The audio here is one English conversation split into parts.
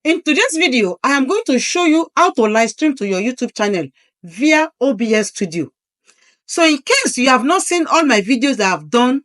In today's video, I am going to show you how to live stream to your YouTube channel via OBS Studio. So in case you have not seen all my videos that I've done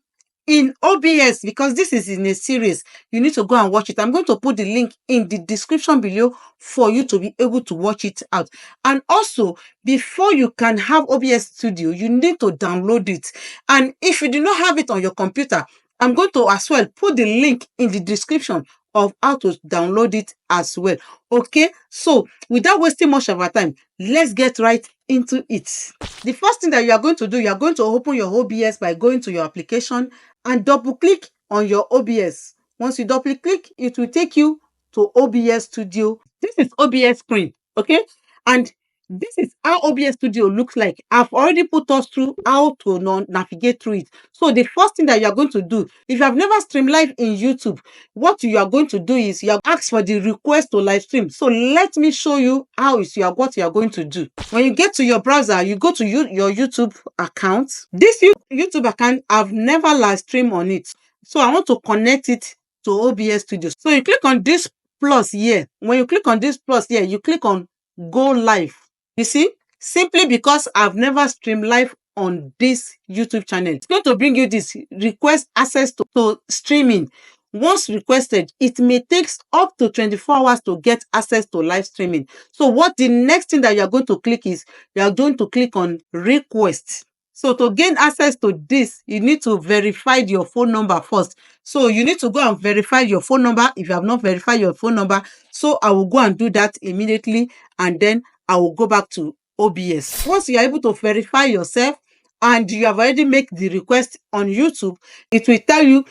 in OBS, because this is in a series, you need to go and watch it. I'm going to put the link in the description below for you to be able to watch it out. And also, before you can have OBS Studio, you need to download it. And if you do not have it on your computer, I'm going to as well put the link in the description of how to download it as well. Okay, so without wasting much of our time, let's get right into it. The first thing that you are going to do, you are going to open your OBS by going to your application and double click on your OBS. Once you double click, it will take you to OBS Studio. This is OBS screen, okay? And this is how OBS Studio looks like. I've already put us through how to navigate through it. So the first thing that you are going to do, if you have never streamed live in YouTube, what you are going to do is you are asked for the request to live stream. So let me show you what you are going to do. When you get to your browser, you go to your YouTube account. This YouTube account, I've never live streamed on it. So I want to connect it to OBS Studio. So you click on this plus here. When you click on this plus here, you click on go live. You see, simply because I've never streamed live on this YouTube channel, it's going to bring you this request access to streaming. Once requested, it may take up to 24 hours to get access to live streaming. So what the next thing that you are going to click is, you are going to click on request. So to gain access to this, you need to verify your phone number first. So you need to go and verify your phone number if you have not verified your phone number. So I will go and do that immediately, and then I will go back to OBS. Once you are able to verify yourself and you have already made the request on YouTube, it will tell you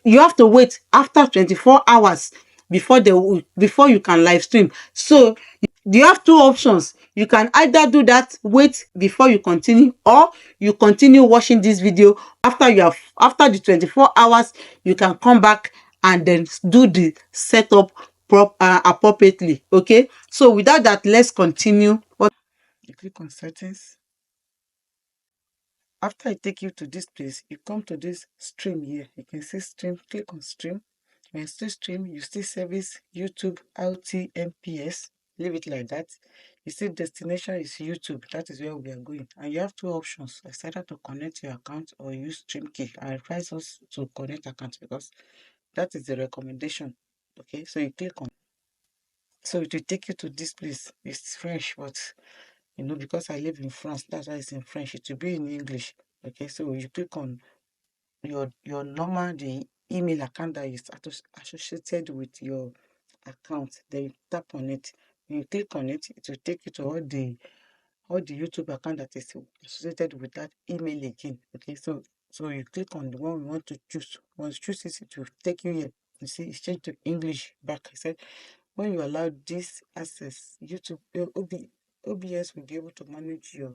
you have to wait after 24 hours before you can live stream. So you have two options. You can either do that, wait before you continue, or you continue watching this video. After the 24 hours, you can come back and then do the setup appropriately. Okay, so without that, let's continue. You click on settings. After I take you to this place, you come to this stream here. You can see stream. Click on stream. When you still stream, you still service YouTube LTMPS. Leave it like that. You see destination is YouTube. That is where we are going. And you have two options. It's either to connect your account or use stream key. I advise us to connect account because that is the recommendation. Okay, so you click on. So it will take you to this place. It's French, but because I live in France, that's why it's in French. It will be in English. Okay, so you click on your normal the email account that is associated with your account. Then you tap on it. When you click on it, it will take you to all the YouTube account that is associated with that email again. Okay, so you click on the one we want to choose. Once you choose it, it will take you here. You see, it's changed to English back. I said when you allow this access, YouTube OBS will be able to manage your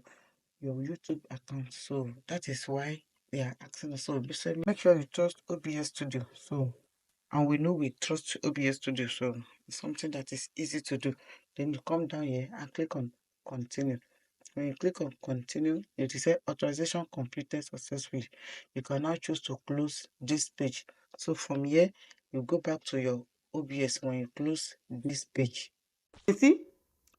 YouTube account. So that is why they are asking us. So basically, make sure you trust OBS Studio. So, and we know we trust OBS Studio. So it's something that is easy to do. Then you come down here and click on continue. When you click on continue, it will say authorization completed successfully. You can now choose to close this page. So from here, you go back to your OBS when you close this page. You see,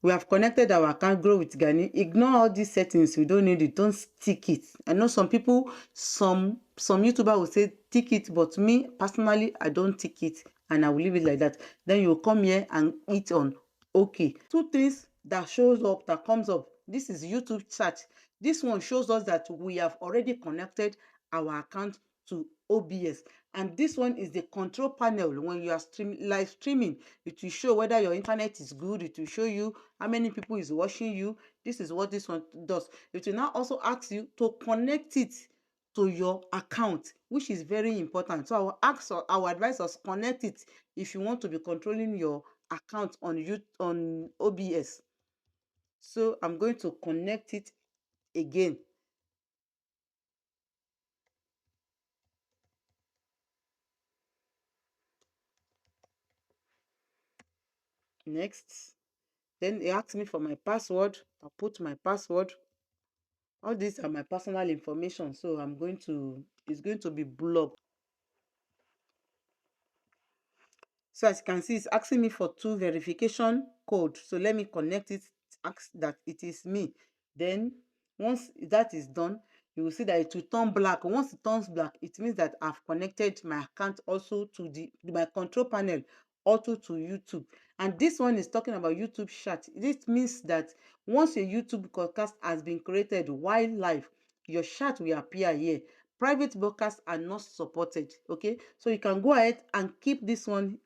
we have connected our account, Grow with Ganny. Ignore all these settings. We don't need it. Don't stick it. I know some people, some YouTuber will say tick it, but me personally, I don't tick it, and I will leave it like that. Then you come here and hit on OK. Two things that comes up. This is YouTube chat. This one shows us that we have already connected our account to OBS. And this one is the control panel. When you are live streaming, it will show whether your internet is good. It will show you how many people is watching you. This is what this one does. It will now also ask you to connect it to your account, which is very important. So I will advise us connect it if you want to be controlling your account on OBS. So I'm going to connect it again. Next. Then it asks me for my password. I'll put my password. All these are my personal information, so it's going to be blocked. So as you can see, it's asking me for 2 verification code. So let me connect it, ask that it is me. Then once that is done, you will see that it will turn black. Once it turns black, it means that I've connected my account also to my control panel, also to YouTube. And this one is talking about YouTube chat. This means that once a YouTube broadcast has been created while live, your chat will appear here. Private broadcasts are not supported. Okay, so you can go ahead and keep this one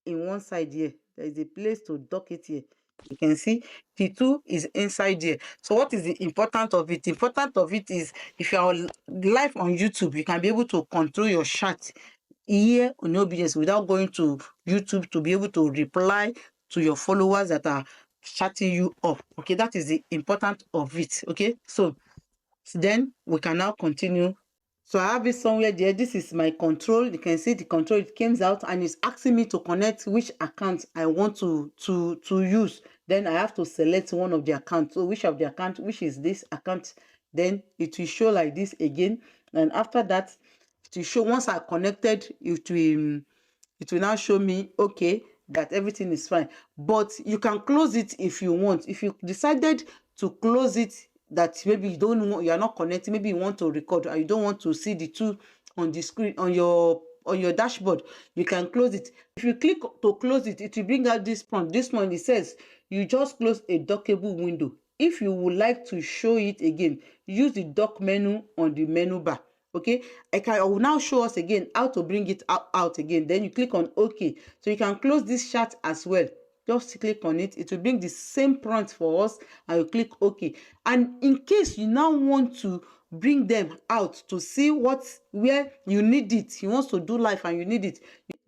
in one side here. There is a place to dock it here. You can see the two is inside here. So what is the important of it? The important of it is if you are live on YouTube, you can be able to control your chat here on OBS without going to YouTube to be able to reply to your followers that are chatting you up. Okay, that is the important of it. Okay, so then we can now continue. So I have it somewhere there. This is my control. You can see the control, it comes out and it's asking me to connect which account I want to use. Then I have to select one of the accounts. So which of the account, which is this account, then it will show like this again. And after that, it will show once I connected, it will now show me okay that everything is fine. But you can close it if you want. If you decided to close it, that maybe you don't want, you are not connecting, maybe you want to record and you don't want to see the two on the screen on your dashboard, you can close it. If you click to close it, it will bring out this prompt. This one, it says you just close a dockable window. If you would like to show it again, use the dock menu on the menu bar. Okay, I will now show us again how to bring it out again. Then you click on OK. So you can close this chat as well. Just click on it. It will bring the same prompt for us and you click OK. And in case you now want to bring them out to see where you need it, you want to do live and you need it,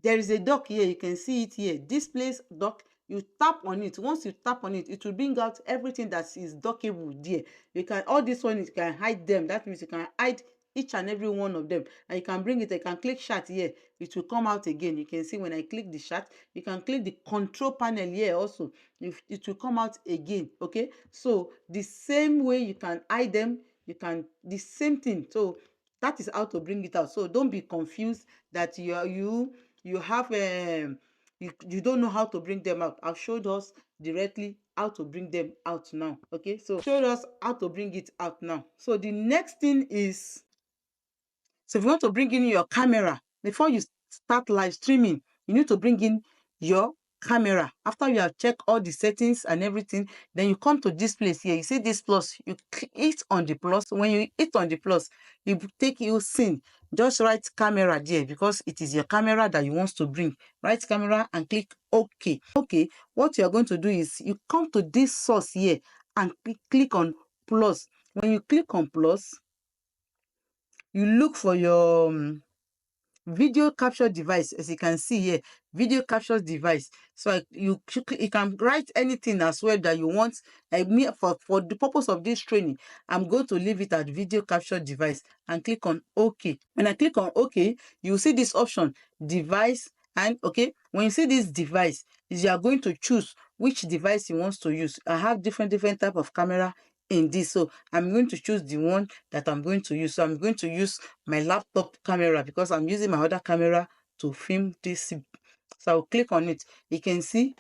there is a dock here. You can see it here. This place dock. You tap on it. Once you tap on it, it will bring out everything that is dockable there. You can, all this one, you can hide them. That means you can hide each and every one of them and you can bring it. I can click chat here, it will come out again. You can see when I click the chat, you can click the control panel here also, it will come out again. Okay, so the same way you can hide them, you can the same thing. So that is how to bring it out. So don't be confused that you have you don't know how to bring them out. I've showed us directly how to bring them out now. Okay, so showed us how to bring it out now. So the next thing is, so if you want to bring in your camera before you start live streaming, you need to bring in your camera. After you have checked all the settings and everything, then you come to this place here. You see this plus, you hit on the plus. When you hit on the plus, you take you scene. Just write camera there because it is your camera that you want to bring. Write camera and click OK. Okay, what you are going to do is you come to this source here and click on plus. When you click on plus, you look for your video capture device. As you can see here, video capture device. So you can write anything as well that you want. Like me, for the purpose of this training, I'm going to leave it at video capture device and click on OK. When I click on OK, you see this option device. And okay, when you see this device, you are going to choose which device you want to use. I have different type of camera in this, so I'm going to choose the one that I'm going to use. So I'm going to use my laptop camera because I'm using my other camera to film this. So I'll click on it. You can see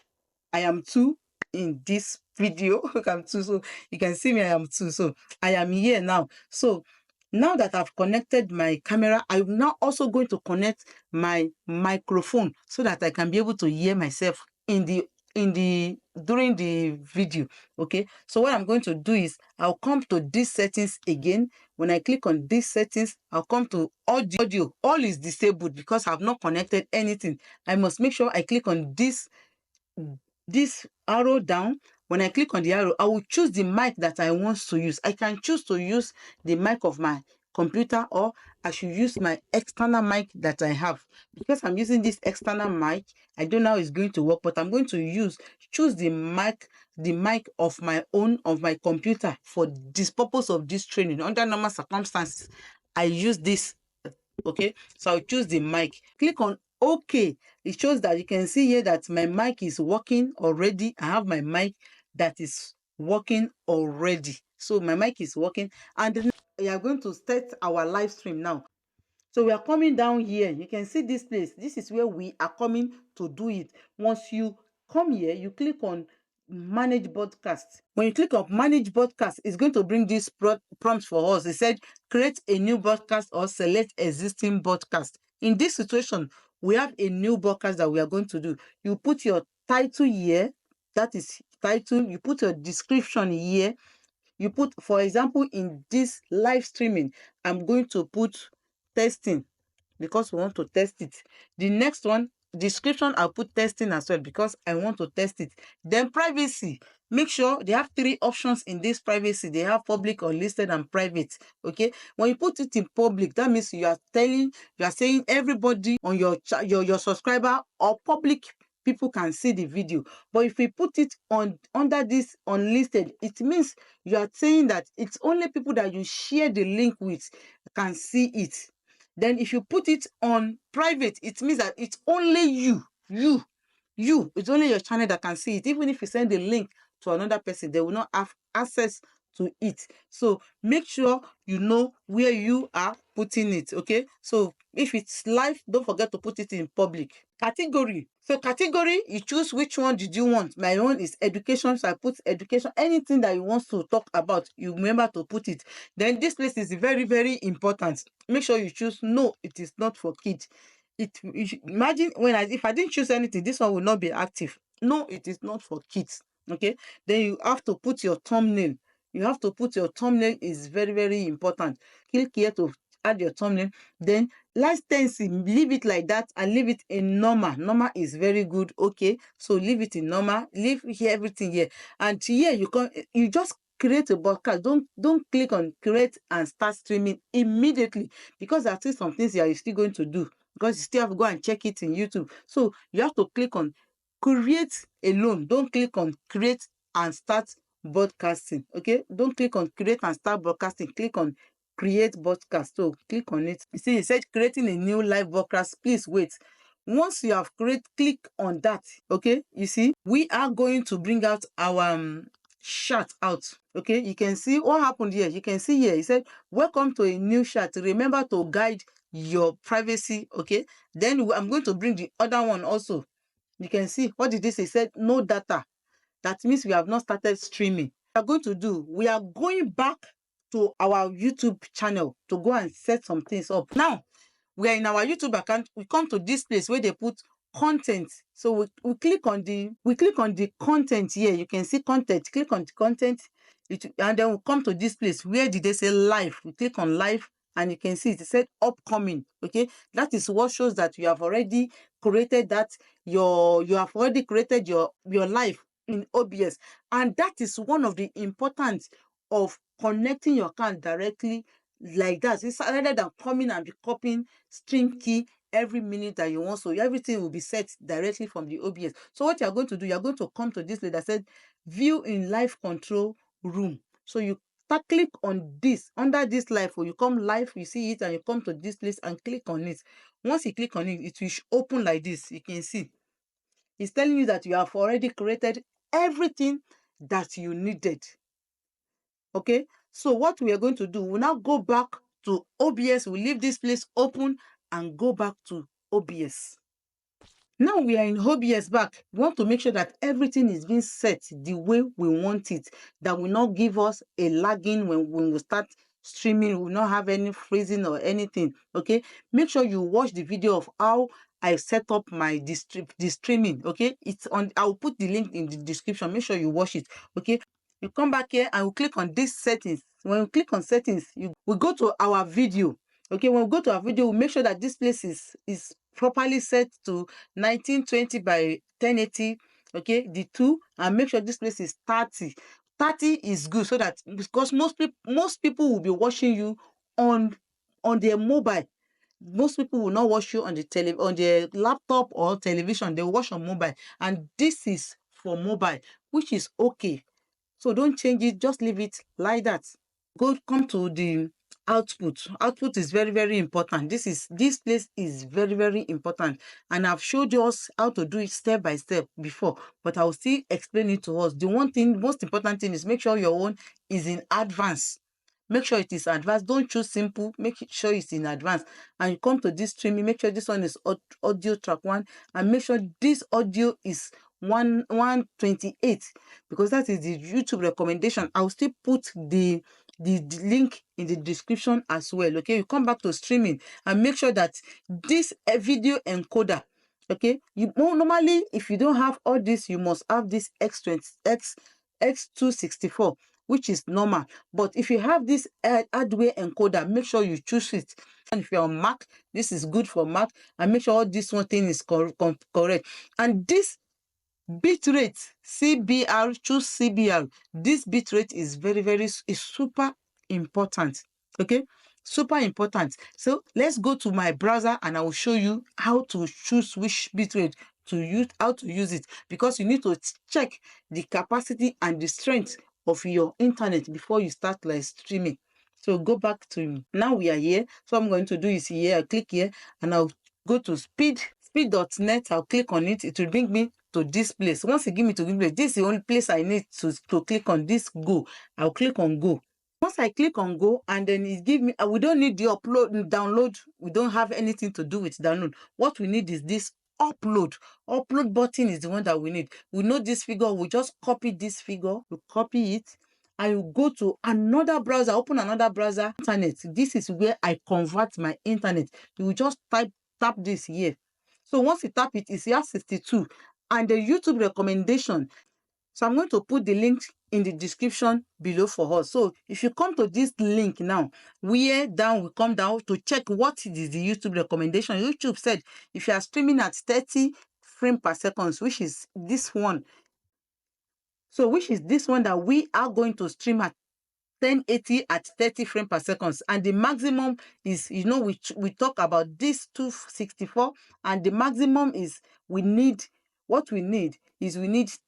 I am two in this video. I'm two, so you can see me. I am two, so I am here now. So now that I've connected my camera, I'm now also going to connect my microphone so that I can be able to hear myself in the during the video. Okay, so what I'm going to do is I'll come to these settings again. When I click on these settings, I'll come to audio. All is disabled because I've not connected anything. I must make sure I click on this arrow down. When I click on the arrow, I will choose the mic that I want to use. I can choose to use the mic of my computer, or I should use my external mic that I have. Because I'm using this external mic, I don't know how it's going to work, but I'm going to choose the mic of my own, of my computer, for this purpose of this training. Under normal circumstances, I use this. Okay, so I'll choose the mic, click on OK. It shows that you can see here that my mic is working already. I have my mic that is working already. So my mic is working, and then we are going to start our live stream now. So we are coming down here. You can see this place. This is where we are coming to do it. Once you come here, you click on manage broadcast. When you click on manage broadcast, it's going to bring this prompt for us. It said create a new broadcast or select existing broadcast. In this situation, we have a new broadcast that we are going to do. You put your title here. That is title. You put your description here. You put, for example, in this live streaming, I'm going to put testing because we want to test it. The next one, description, I'll put testing as well because I want to test it. Then privacy, make sure they have 3 options in this privacy. They have public, unlisted, and private. Okay, when you put it in public, that means you are saying everybody on your subscriber or public people can see the video. But if we put it on under this unlisted, it means you are saying that it's only people that you share the link with can see it. Then if you put it on private, it means that it's only it's only your channel that can see it. Even if you send the link to another person, they will not have access to it. So make sure you know where you are putting it. Okay, so if it's live, don't forget to put it in public. Category. So category, you choose which one did you want. My own is education, so I put education. Anything that you want to talk about, you remember to put it. Then this place is very, very important. Make sure you choose no, it is not for kids. Imagine if I didn't choose anything, this one will not be active. No, it is not for kids. Okay, then you have to put your thumbnail. You have to put your thumbnail, is very, very important. Click here to add your thumbnail. Then licensing, leave it like that and leave it in normal. Normal is very good. Okay, so leave it in normal. Leave here everything here, and here you just create a broadcast. Don't click on create and start streaming immediately, because there are still some things you're still going to do, because you still have to go and check it in YouTube. So you have to click on create alone. Don't click on create and start broadcasting. Okay, don't click on create and start broadcasting. Click on create broadcast. So click on it. You see, it said creating a new live broadcast. Please wait. Once you have created, click on that. Okay, you see, we are going to bring out our chat out. Okay, you can see what happened here. You can see here, it said welcome to a new chat. Remember to guide your privacy. Okay, then I'm going to bring the other one also. You can see, what did this say? It said no data. That means we have not started streaming. We are going back to our YouTube channel to go and set some things up. Now we are in our YouTube account. We come to this place where they put content. So we click on the content here. You can see content. Click on the content, and then we come to this place. Where did they say live? We click on live, and you can see it said upcoming. Okay, that is what shows that you have already created you have already created your live in OBS, and that is one of the importance of connecting your account directly like that. It's rather than coming and be copying stream key every minute that you want. So everything will be set directly from the OBS. So what you're going to do, you're going to come to this list that said view in live control room. So you click on this under this live, or you come live, you see it, and you come to this place and click on it. Once you click on it, it will open like this. You can see it's telling you that you have already created everything that you needed. Okay, so what we are going to do, we'll now go back to OBS. We'll leave this place open and go back to OBS. Now we are in OBS back. We want to make sure that everything is being set the way we want it. That will not give us a lagging when we start streaming. We will not have any freezing or anything. Okay, make sure you watch the video of how I set up my the streaming. Okay, it's on. I will put the link in the description. Make sure you watch it. Okay, you come back here and we click on this settings. When we click on settings, we go to our video. Okay, when we go to our video, we make sure that this place is properly set to 1920 by 1080. Okay, the 2, and make sure this place is 30. 30 is good, so that because most people will be watching you on their mobile. Most people will not watch you on the laptop or television. They will watch on mobile, and this is for mobile, which is okay. So don't change it, just leave it like that. Come to the output. Output is very, very important. This place is very, very important, and I've showed us how to do it step by step before, but I will still explain it to us. The most important thing is make sure your own is in advance. make sure it is advanced. Don't choose simple, make sure it's in advanced. And you come to this streaming, make sure this one is audio track 1, and make sure this audio is 128, because that is the YouTube recommendation. I'll still put the link in the description as well. Okay, you come back to streaming and make sure that this video encoder, okay, you normally, if you don't have all this, you must have this X264, which is normal. But if you have this hardware encoder, make sure you choose it. And if you're on Mac, this is good for Mac, and make sure all this one thing is correct. And this bitrate, CBR, choose CBR. This bitrate is is super important. Okay, super important. So let's go to my browser and I will show you how to choose which bitrate to use, how to use it, because you need to check the capacity and the strength of your internet before you start live streaming. So go back to, now we are here. So I'm going to do is here, I click here and I'll go to speed.net. I'll click on it. It will bring me to this place. Once it give me to this place, this is the only place I need to click on this go. I'll click on go. Once I click on go, and then it give me, we don't need the download. We don't have anything to do with download. What we need is this upload. Upload button is the one that we need. We know this figure. We just copy this figure. We copy it. I will go to another browser, open another browser, internet. This is where I convert my internet. You will just tap this here. So once you tap it, it's here 62, and the YouTube recommendation. So I'm going to put the link in the description below for us. So if you come to this link now, we come down to check what is the YouTube recommendation. YouTube said if you are streaming at 30 frames per second, which is this one. So which is this one that we are going to stream at 1080 at 30 frames per second, and the maximum is, you know, we talk about this 264, and the maximum is we need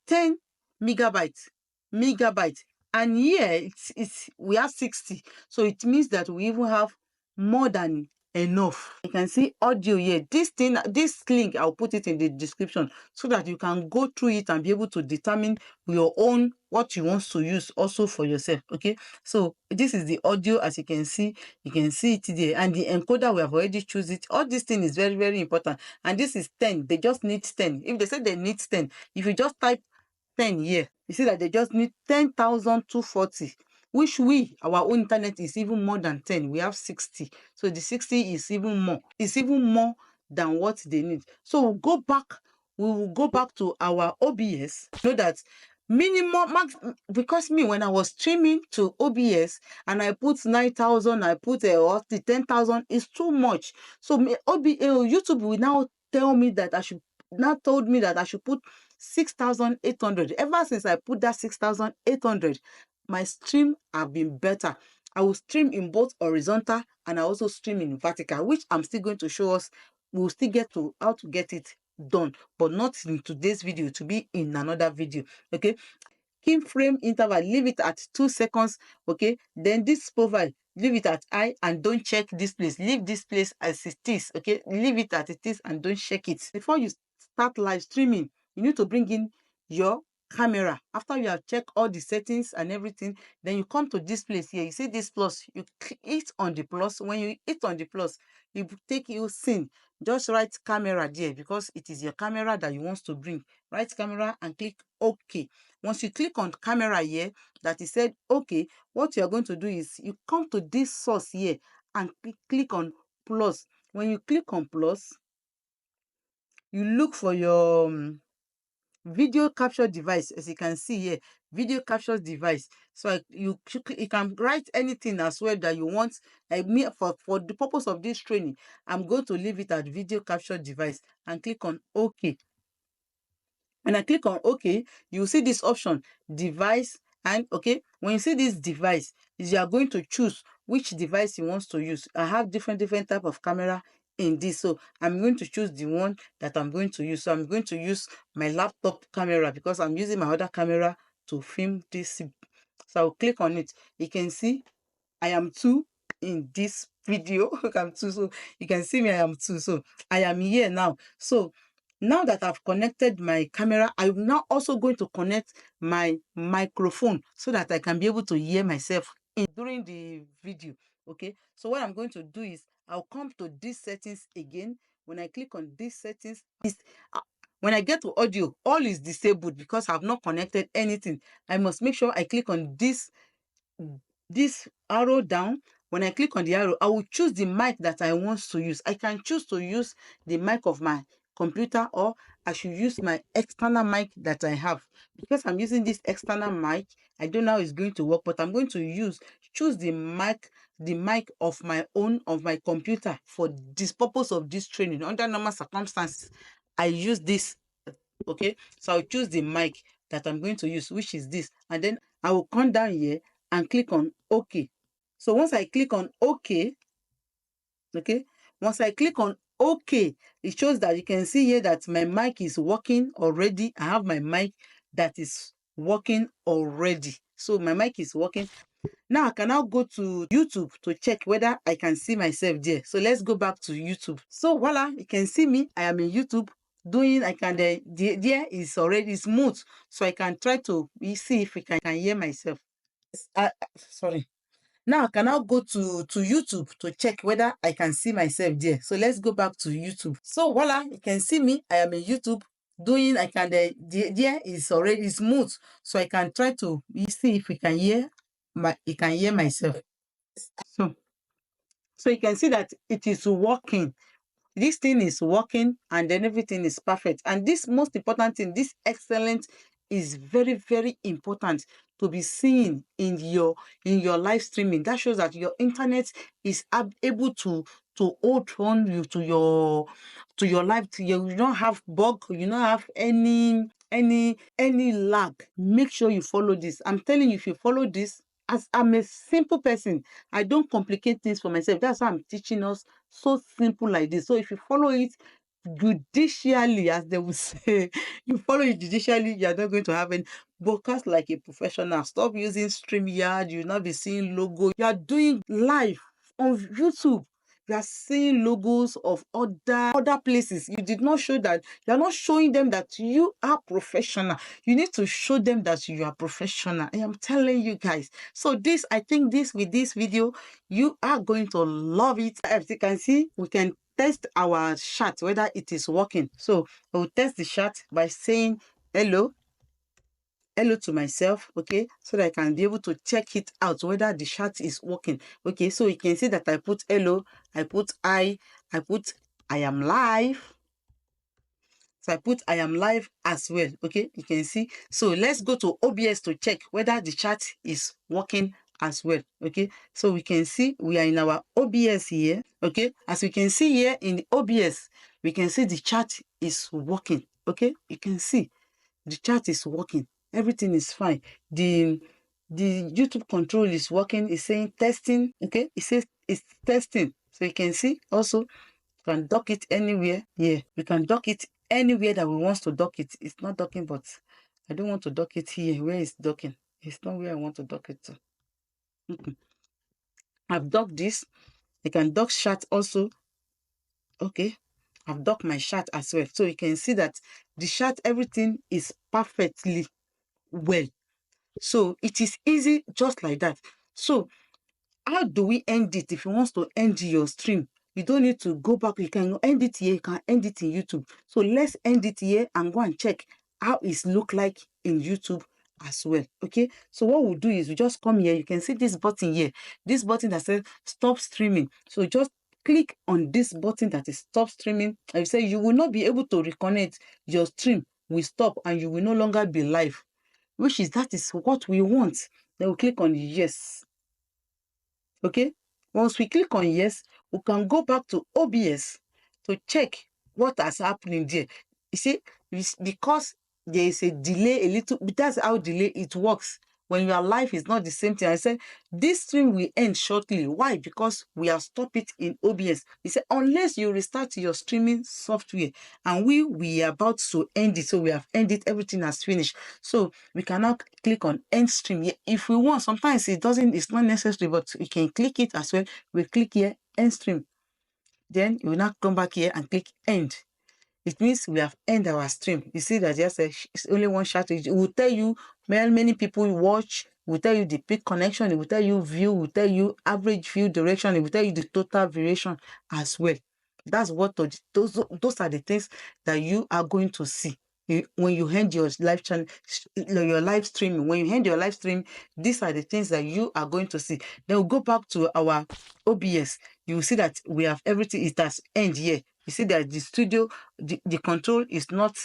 10 megabytes, and here we have 60, so it means that we even have more than enough. You can see audio here. This link, I'll put it in the description so that you can go through it and be able to determine your own what you want to use also for yourself. Okay, so this is the audio. As you can see it there, and the encoder, we have already choose it. All this thing is very important, and this is 10. They just need 10. If they say they need 10, if you just type 10 here, you see that they just need 10,240, which our own internet is even more than 10. We have 60, so the 60 is even more. It's even more than what they need. So we will go back to our OBS. Know that minimum max, because when I was streaming to OBS and I put 9,000, I put 10,000, is too much. So YouTube will now told me that I should put 6,800. Ever since I put that 6,800, my stream have been better. I will stream in both horizontal and I also stream in vertical, which I'm still going to show us. We'll still get to how to get it done, but not in today's video, to be in another video. Okay, keyframe interval, leave it at 2 seconds. Okay, then this profile, leave it at high and don't check this place. Leave this place as it is. Okay, leave it as it is and don't check it. Before you start live streaming, you need to bring in your camera. After you have checked all the settings and everything, then you come to this place here. You see this plus, you hit on the plus. When you hit on the plus, you take your scene. Just write camera there, because it is your camera that you want to bring. Write camera and click OK. Once you click on camera here, that is said OK, what you are going to do is you come to this source here and click on plus. When you click on plus, you look for your video capture device. As you can see here, video capture device. So you can write anything as well that you want. For the purpose of this training, I'm going to leave it at video capture device and click on OK. When I click on OK, you see this option, device, and okay, when you see this device, you are going to choose which device you want to use. I have different type of camera in this, so I'm going to choose the one that I'm going to use. So I'm going to use my laptop camera because I'm using my other camera to film this. So I'll click on it. You can see I am 2 in this video. I'm 2, so you can see me. I am 2, so I am here now. So now that I've connected my camera, I'm now also going to connect my microphone so that I can be able to hear myself during the video. Okay, so what I'm going to do is I'll come to these settings again. When I click on these settings, when I get to audio, all is disabled because I've not connected anything. I must make sure I click on this arrow down. When I click on the arrow, I will choose the mic that I want to use. I can choose to use the mic of my computer, or I should use my external mic that I have. Because I'm using this external mic, I don't know how it's going to work, but I'm going to choose the mic of my own, of my computer, for this purpose of this training. Under normal circumstances, I use this. Okay, so I'll choose the mic that I'm going to use, which is this, and then I will come down here and click on OK. So once I click on OK, okay, once I click on OK, it shows that you can see here that my mic is working already. I have my mic that is working already. So my mic is working. Now I can now go to YouTube to check whether I can see myself there. So let's go back to YouTube. So voila, you can see me. I am in YouTube doing, I can, there is already smooth. So I can try to see if I can hear myself. Sorry. Now I can now go to YouTube to check whether I can see myself there. So let's go back to YouTube. So voila, you can see me. I am in YouTube doing, I can, there is already smooth. So I can try to see if you can hear myself. So you can see that it is working. This thing is working, and then everything is perfect. And this most important thing, this excellent, is very, very important to be seen in your live streaming. That shows that your internet is able to hold on you to your live. You don't have bug, you don't have any lag. Make sure you follow this. I'm telling you, if you follow this, as I'm a simple person, I don't complicate things for myself. That's why I'm teaching us so simple like this. So if you follow it judicially, as they will say, you follow it judicially, you're not going to have any broadcast like a professional. Stop using StreamYard. You'll not be seeing logo. You are doing live on YouTube. You are seeing logos of other places. You did not show that. You are not showing them that you are professional. You need to show them that you are professional. I am telling you guys. So this, I think with this video, you are going to love it. As you can see, we can test our chat whether it is working. So we'll test the chat by saying hello to myself, okay, so that I can be able to check it out whether the chat is working. Okay, so you can see that I put hello, I put I put I am live. So I put I am live as well. Okay, you can see. So let's go to OBS to check whether the chat is working as well. Okay, so we can see we are in our OBS here. Okay, as we can see here in OBS, we can see the chat is working. Okay, you can see the chat is working. Everything is fine. The YouTube control is working. It's saying testing. Okay, it says it's testing. So you can see also you can dock it anywhere. Yeah, we can dock it anywhere that we want to dock it. It's not docking, but I don't want to dock it here. Where is docking? It's not where I want to dock it to. I've docked this. You can dock chat also. Okay, I've docked my chat as well. So you can see that the chat, everything is perfectly well. So it is easy just like that. So how do we end it? If you want to end your stream, you don't need to go back. You can end it here. You can end it in YouTube. So let's end it here and go and check how it look like in YouTube as well. Okay, so what we'll do is we just come here. You can see this button here, this button that says stop streaming. So just click on this button that is stop streaming. I say you will not be able to reconnect. Your stream will stop and you will no longer be live, that is what we want. Then we click on yes. Okay, once we click on yes, we can go back to OBS to check what has happened there. You see, because there is a delay, a little, that's how delay it works. When your life is not the same thing. I said this stream will end shortly. Why? Because we have stopped it in OBS. He said unless you restart your streaming software, and we are about to end it. So we have ended, everything has finished. So we cannot click on end stream here. If we want, sometimes it's not necessary, but you can click it as well. We click here end stream. Then you will now come back here and click end. It means we have ended our stream. You see that just it's only one shot. It will tell you many people watch it will tell you the peak connection, it will tell you view, it will tell you average view duration, it will tell you the total variation as well. That's what those are the things that you are going to see when you end your live channel, your live streaming. When you end your live stream, these are the things that you are going to see. Then we'll go back to our OBS. You will see that we have everything. It has end here. You see that the studio, the control is not,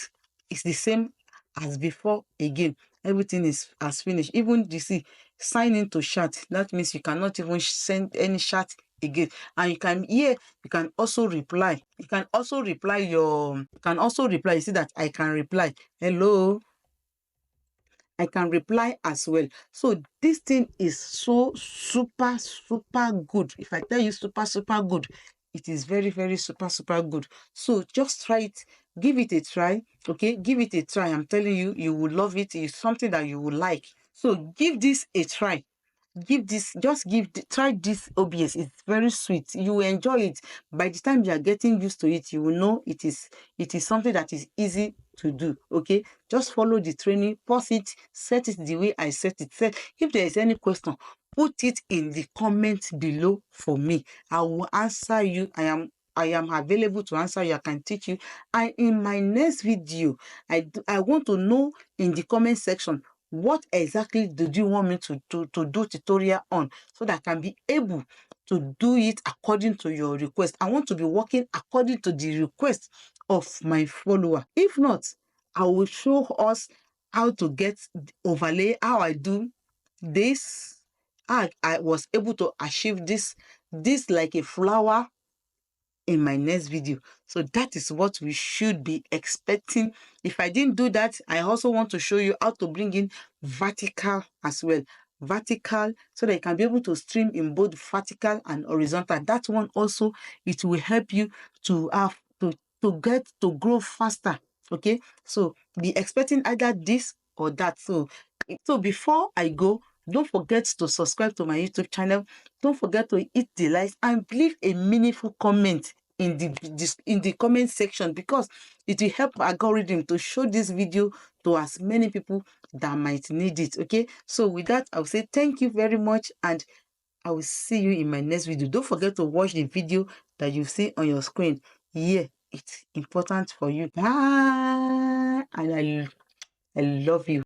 it's the same as before again. Everything is as finished. Even you see, sign into chat. That means you cannot even send any chat again. And you can here, you can also reply. You can also reply you see that I can reply. Hello. I can reply as well. So this thing is so super good. If I tell you super good, it is very super good. So just try it, give it a try. Okay, give it a try. I'm telling you, you will love it. It's something that you will like. So give this a try. Try this OBS. It's very sweet. You will enjoy it. By the time you are getting used to it, you will know it is something that is easy to do. Okay, just follow the training, pause it, set it the way I set it. If there is any question, put it in the comment below for me. I will answer you. I am available to answer you. I can teach you. And in my next video, I want to know in the comment section, what exactly did you want me to do tutorial on, so that I can be able to do it according to your request. I want to be working according to the request of my follower. If not, I will show us how to get overlay, how I do this. I was able to achieve this like a flower in my next video. So that is what we should be expecting. If I didn't do that, I also want to show you how to bring in vertical as well. Vertical, so that you can be able to stream in both vertical and horizontal. That one also, it will help you to have to grow faster. Okay, so be expecting either this or that. So before I go, don't forget to subscribe to my YouTube channel. Don't forget to hit the like and leave a meaningful comment in the comment section, because it will help algorithm to show this video to as many people that might need it. Okay, so with that, I will say thank you very much, and I will see you in my next video. Don't forget to watch the video that you see on your screen. Yeah, it's important for you. Bye. And I love you.